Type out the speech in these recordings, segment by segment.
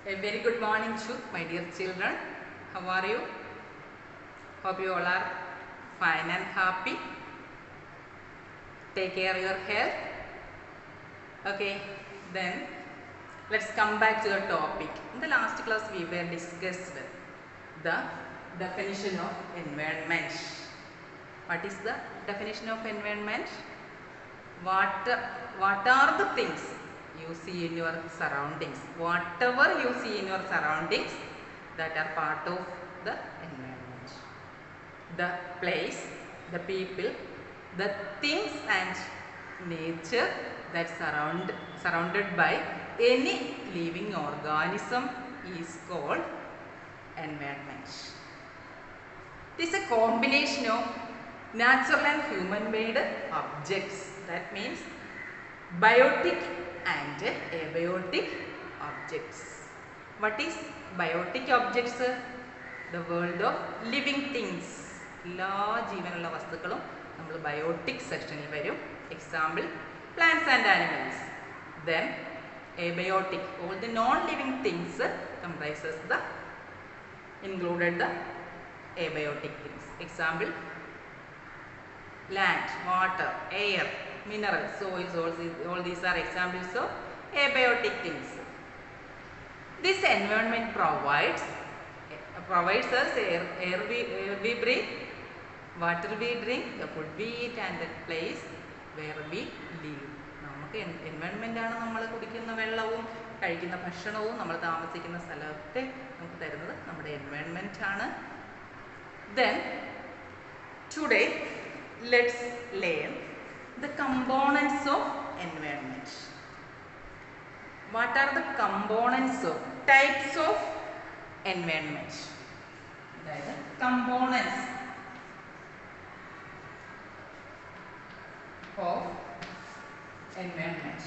A very good morning to my dear children. How are you? Hope you all are fine and happy. Take care of your health. Okay, then let's come back to the topic. In the last class we were discussed the definition of environment. What is the definition of environment? What are the things you see in your surroundings? Whatever you see in your surroundings that are part of the environment. The place, the people, the things and nature that surrounded by any living organism is called environment. It is a combination of natural and human-made objects. That means biotic and abiotic objects. What is biotic objects? The world of living things. എല്ലാ ജീവനുള്ള വസ്തുക്കളും നമ്മൾ biotic സെക്ഷനിൽ വരും. Example plants and animals. Then abiotic, all the non-living things comprises the included the abiotic things. Example land, water, air, minerals, soils, all these are examples of abiotic things. This environment provides us air we breathe, water we drink, the food we eat and the place where we live. നമുക്ക് environment ആണ് നമ്മൾ കുടിക്കുന്ന വെള്ളവും കഴിക്കുന്ന ഭക്ഷണവും നമ്മൾ താമസിക്കുന്ന സ്ഥലത്തെ നമുക്ക് തരുന്നത് നമ്മുടെ എൻവയോൺമെൻ്റ് ആണ്. Then today let's learn the components of environment. What are the components of types of environment? അതായത് components of environment.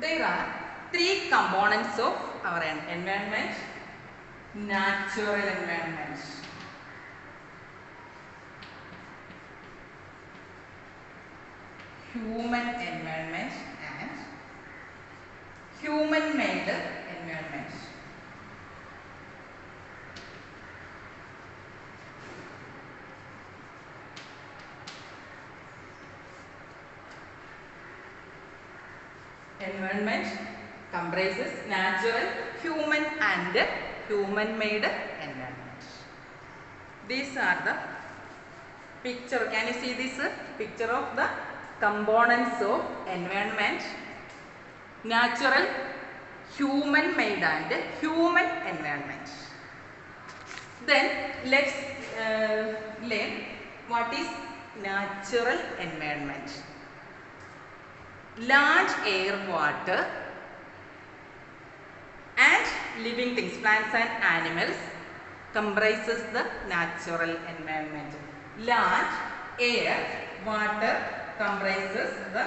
There are three components of our environment. Natural environment, human environment and human-made environment. Environment comprises natural, human and human-made environment. These are the picture. Can you see this picture of the components of environment? Natural, human-made and human environment. Then let's learn what is natural environment. Land, air, water and living things, plants and animals comprises the natural environment. Land, air, water comprises the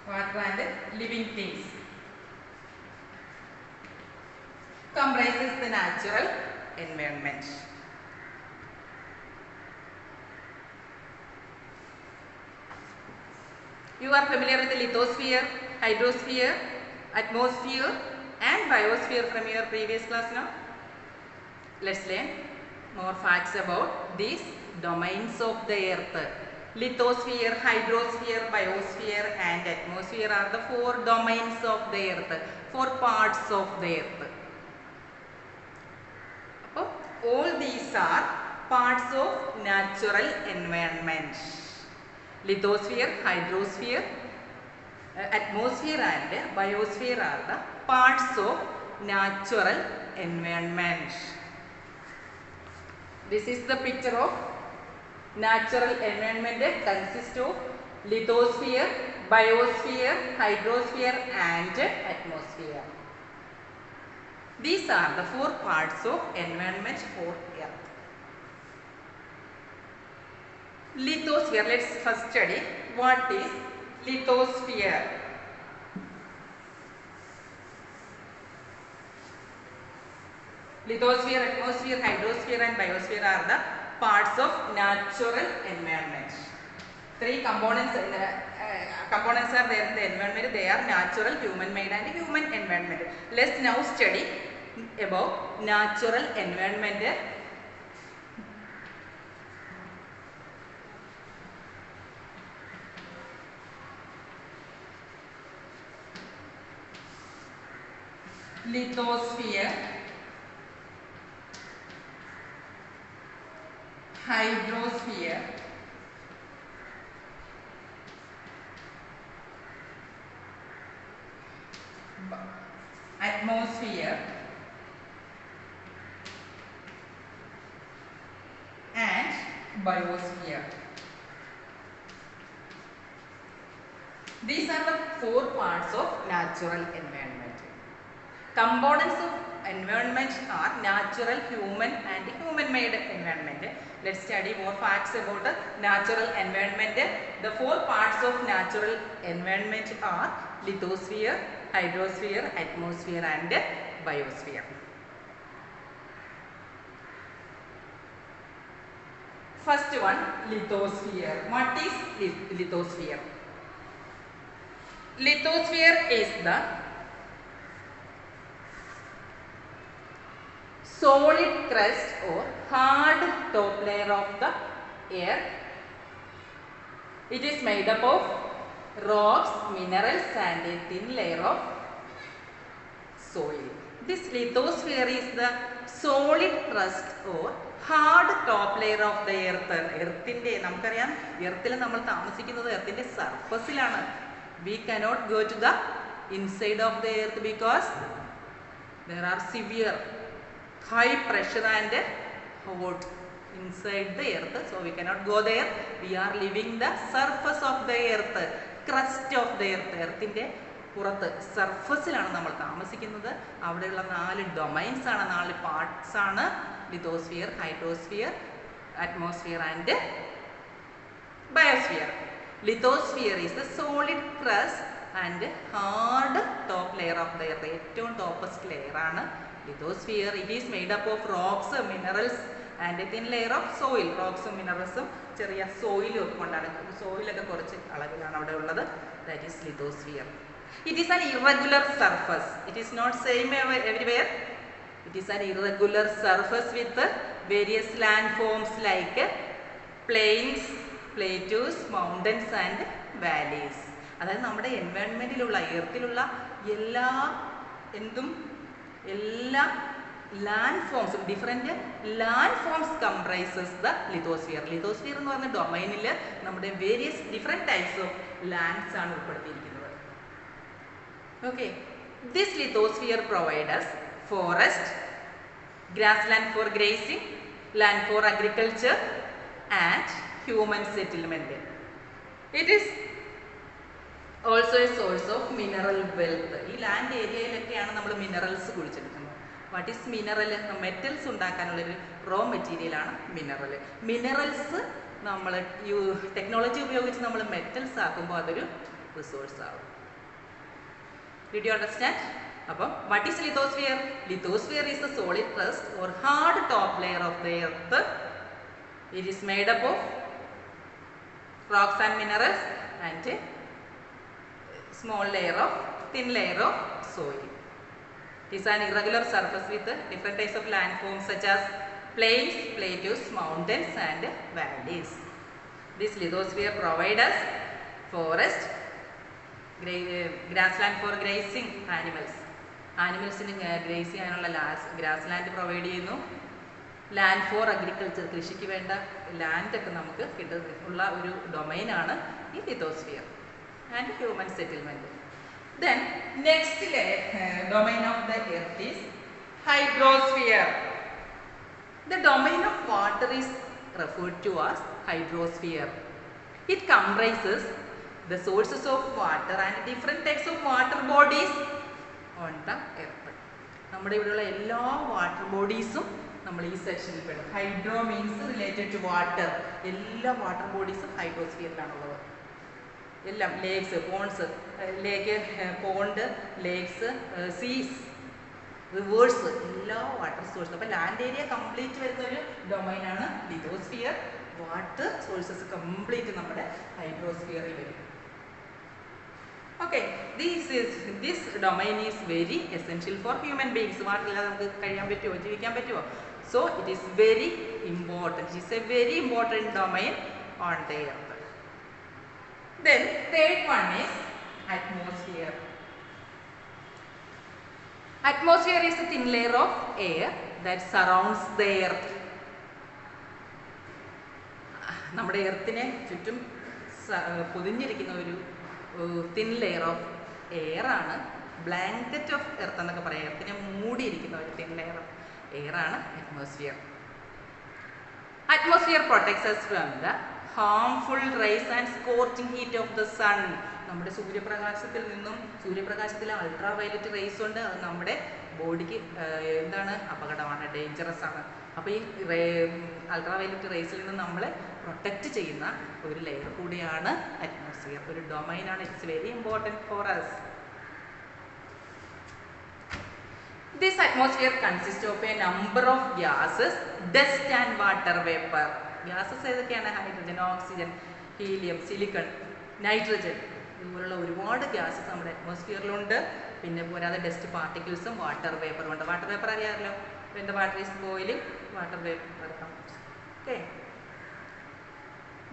water and living things comprises the natural environment. You are familiar with the lithosphere, hydrosphere, atmosphere and biosphere from your previous class now? Let's learn more facts about these domains of the earth. Lithosphere, hydrosphere, biosphere and atmosphere are the four domains of the earth, four parts of the earth. All these are parts of natural environment. Lithosphere, hydrosphere, atmosphere and biosphere are the parts of natural environment. This is the picture of natural environment. Consists of lithosphere, biosphere, hydrosphere and atmosphere. These are the four parts of environment for earth. Lithosphere, let's first study what is lithosphere. Lithosphere, atmosphere, hydrosphere and biosphere are the parts of natural environment. Three components components are there in the environment. They are natural, human made and human environment. Let's now study about natural environment. Lithosphere, hydrosphere, atmosphere and biosphere. These are the four parts of natural environment. Components of environment are natural, human and human made environment. Let's study more facts about the natural environment. The four parts of natural environment are lithosphere, hydrosphere, atmosphere and biosphere. First one, lithosphere. What is lithosphere? Lithosphere is the solid crust or hard top layer of the earth. It is made up of rocks, minerals and a thin layer of soil. This lithosphere is the solid crust or hard top layer of the earth. Earthinte namakariam earthil nammal thamasikkುnnathu earthinte surface ilana. We cannot go to the inside of the earth because there are severe high pressure and hot inside the earth, so we cannot go there. We are living the surface of the earth, crust of the earth. Earthinte പുറത്ത് സർഫസിലാണ് നമ്മൾ താമസിക്കുന്നത്. അവിടെയുള്ള 4 domains ആണ്, 4 parts ആണ്: lithosphere, hydrosphere, atmosphere and biosphere. Lithosphere is the solid crust and hard top layer of the earth. ഏറ്റവും ടോപ്പസ്റ്റ് layer ആണ് lithosphere. It is made up of rocks, minerals and a thin layer of soil. Rocks ഉം മിനറൽസും ചെറിയ സോയിലും ഒക്കെ കൊണ്ടാണ്. സോയിലൊക്കെ കുറച്ച് അളവിലാണ് അവിടെ ഉള്ളത്. That is lithosphere. It is an irregular surface. It is not same everywhere. It is an irregular surface with various landforms like plains, plateaus, mountains and valleys. അതായത് നമ്മുടെ എൻവയോൺമെൻറ്റിലുള്ള എർത്തിലുള്ള എല്ലാ ലാൻഡ് ഫോംസും different land forms comprises the lithosphere. Lithosphere എന്ന് പറഞ്ഞ ഡൊമൈനിൽ നമ്മുടെ various different types of lands ആണ് ഉൾപ്പെടുത്തിയിരിക്കുന്നത്. Okay, this lithosphere provides forest, grassland for grazing, land for agriculture and human settlement. It is also a source of mineral wealth. ഈ land ഏരിയയിലൊക്കെയാണ് നമ്മൾ minerals കുഴിച്ചെടുക്കുന്നത്. What is mineral? മെറ്റൽസ് ഉണ്ടാക്കാനുള്ളൊരു raw മെറ്റീരിയലാണ് mineral. Minerals നമ്മൾ technology ഉപയോഗിച്ച് നമ്മൾ metals ആക്കുമ്പോൾ അതൊരു റിസോഴ്സ് ആവും. Did you understand? അപ്പം what is lithosphere? Lithosphere is the solid crust or hard top layer of the earth. It is made up of rocks and minerals and small layer of thin layer of soil. It is an irregular surface with different types of landforms such as plains, plateaus, mountains and valleys. This lithosphere provides us forest, grassland for grazing animals. ആനിമൽസിന് graze ചെയ്യാനുള്ള grassland provide ചെയ്യുന്നു. Land for agriculture, കൃഷിക്ക് വേണ്ട ലാൻഡൊക്കെ നമുക്ക് ഉള്ള ഒരു ഡൊമൈനാണ് ഈ lithosphere. And human settlement. Then next domain of the earth is hydrosphere. The domain of water is referred to as hydrosphere. It comprises the sources of water and different types of water bodies on the earth. നമ്മുടെ ഇവിടെയുള്ള എല്ലാ water ബോഡീസും നമ്മൾ ഈ സെക്ഷനിൽ പെടും. Hydro means related to water. എല്ലാ water ബോഡീസും ഹൈഡ്രോസ്ഫിയറിലാണുള്ളത്. എല്ലാം lakes, ponds, lake, pond, lakes, seas, rivers എല്ലാ വാട്ടർ സോഴ്സും. അപ്പോൾ ലാൻഡ് ഏരിയ കംപ്ലീറ്റ് വരുന്ന ഒരു ഡൊമൈനാണ് ലിതോസ്ഫിയർ. വാട്ടർ സോഴ്സസ് കംപ്ലീറ്റ് നമ്മുടെ ഹൈഡ്രോസ്ഫിയറിൽ വരും. Okay, this domain is very essential for human beings. Water ഇല്ലാതെ നമുക്ക് കഴിയാൻ പറ്റുമോ, ജീവിക്കാൻ പറ്റുമോ? So it is very important. It is a very important domain on the earth. Then third one is atmosphere. Atmosphere is a thin layer of air that surrounds the earth. നമ്മുടെ എർത്തിനെ ചുറ്റും പൊതിഞ്ഞിരിക്കുന്ന ഒരു thin layer of air ആണ്. Blanket of earth എന്നൊക്കെ പറയാം. എർത്തിനെ മൂടിയിരിക്കുന്ന ഒരു thin layer of air ആണ് atmosphere. Atmosphere protects us from the harmful rays and scorching heat of the sun. നമ്മുടെ സൂര്യപ്രകാശത്തിൽ നിന്നും, സൂര്യപ്രകാശത്തിലെ അൾട്രാ വയലറ്റ് റേസ് കൊണ്ട് അത് നമ്മുടെ ബോഡിക്ക് എന്താണ്, അപകടമാണ്, ഡേഞ്ചറസ് ആണ്. അപ്പോൾ ഈ അൾട്രാ വയലറ്റ് റേസിൽ നിന്ന് നമ്മളെ പ്രൊട്ടക്റ്റ് ചെയ്യുന്ന ഒരു ലെയർ കൂടിയാണ് അറ്റ്മോസ്ഫിയർ, ഒരു ഡൊമൈനാണ്. It's very important for us. This atmosphere consists of a number of gases, dust and water vapor. Gases ഏതൊക്കെയാണ്? Hydrogen, oxygen, helium, silicon, nitrogen, ഇതുപോലുള്ള ഒരുപാട് ഗ്യാസസ് നമ്മുടെ അറ്റ്മോസ്ഫിയറിലുണ്ട്. പിന്നെ പോരാതെ ഡസ്റ്റ് പാർട്ടിക്കിൾസും വാട്ടർ വേപ്പറും ഉണ്ട്. വാട്ടർ വേപ്പർ അറിയാമല്ലോ. when the water is boiling, water vapor comes. Okay.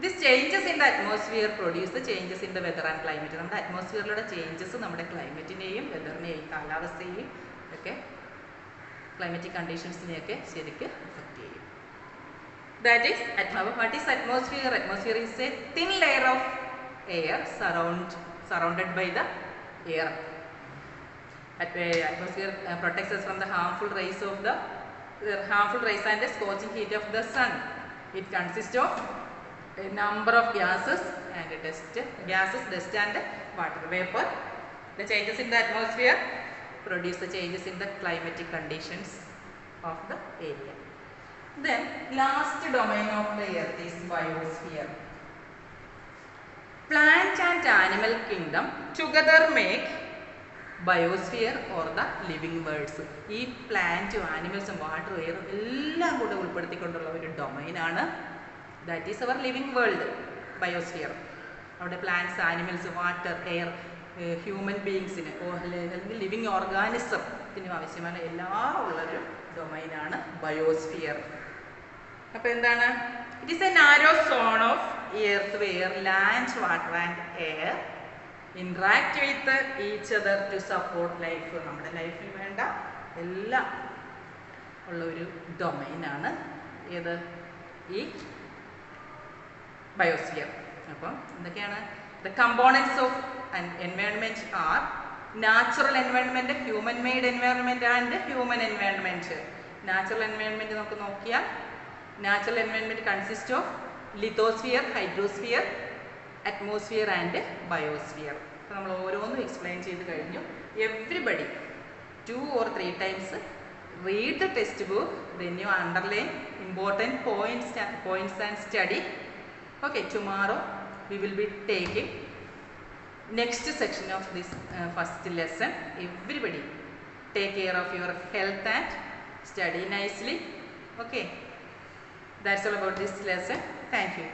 These changes in the atmosphere produce the changes in the weather and climate. നമ്മുടെ അറ്റ്മോസ്ഫിയറിലുള്ള changes നമ്മുടെ ക്ലൈമറ്റിനെയും വെതറിനെയും കാലാവസ്ഥയെയും ഒക്കെ ക്ലൈമറ്റിക് കണ്ടീഷൻസിനെയൊക്കെ ശരിക്കും എഫക്റ്റ് ചെയ്യും. That is, what is atmosphere? Atmosphere is a thin layer of air surrounded by the air. Atmosphere protects us from the harmful rays and the scorching heat of the sun. It consists of a number of gases, dust and water vapor. The changes in the atmosphere produce the changes in the climatic conditions of the area. Then last domain of the earth is biosphere. Plant and animal kingdom together make biosphere or the living worlds. ഈ പ്ലാന്റും ആനിമൽസും വാട്ടറും എയറും എല്ലാം കൂടെ ഉൾപ്പെടുത്തിക്കൊണ്ടുള്ള ഒരു ഡൊമൈനാണ്. That is our living world, biosphere. അവിടെ plants, animals, water, air, human ബീയിങ്സിന് അല്ലെങ്കിൽ ലിവിങ് ഓർഗാനിസത്തിനും ആവശ്യമായ എല്ലാം ഉള്ളൊരു ഡൊമൈനാണ് ബയോസ്ഫിയർ. അപ്പോൾ എന്താണ്? It is a narrow zone of earth where land, water and air interact with each other to support life. നമ്മുടെ ലൈഫിൽ വേണ്ട എല്ലാം ഉള്ള ഒരു ഡൊമൈനാണ് ഏത്? ഈ ബയോസ്ഫിയർ. അപ്പം എന്തൊക്കെയാണ്? The components of an environment are natural environment, human made environment and human environment. Natural environment നമുക്ക് നോക്കിയാൽ natural environment consists of lithosphere, hydrosphere, atmosphere and biosphere. അപ്പോൾ നമ്മൾ ഓരോന്നും എക്സ്പ്ലെയിൻ ചെയ്ത് കഴിഞ്ഞു. Everybody 2 or 3 times read the textbook, then you underline important points and study. Okay, tomorrow we will be taking next section of this first lesson. Everybody take care of your health and study nicely. Okay, that's all about this lesson. Thank you.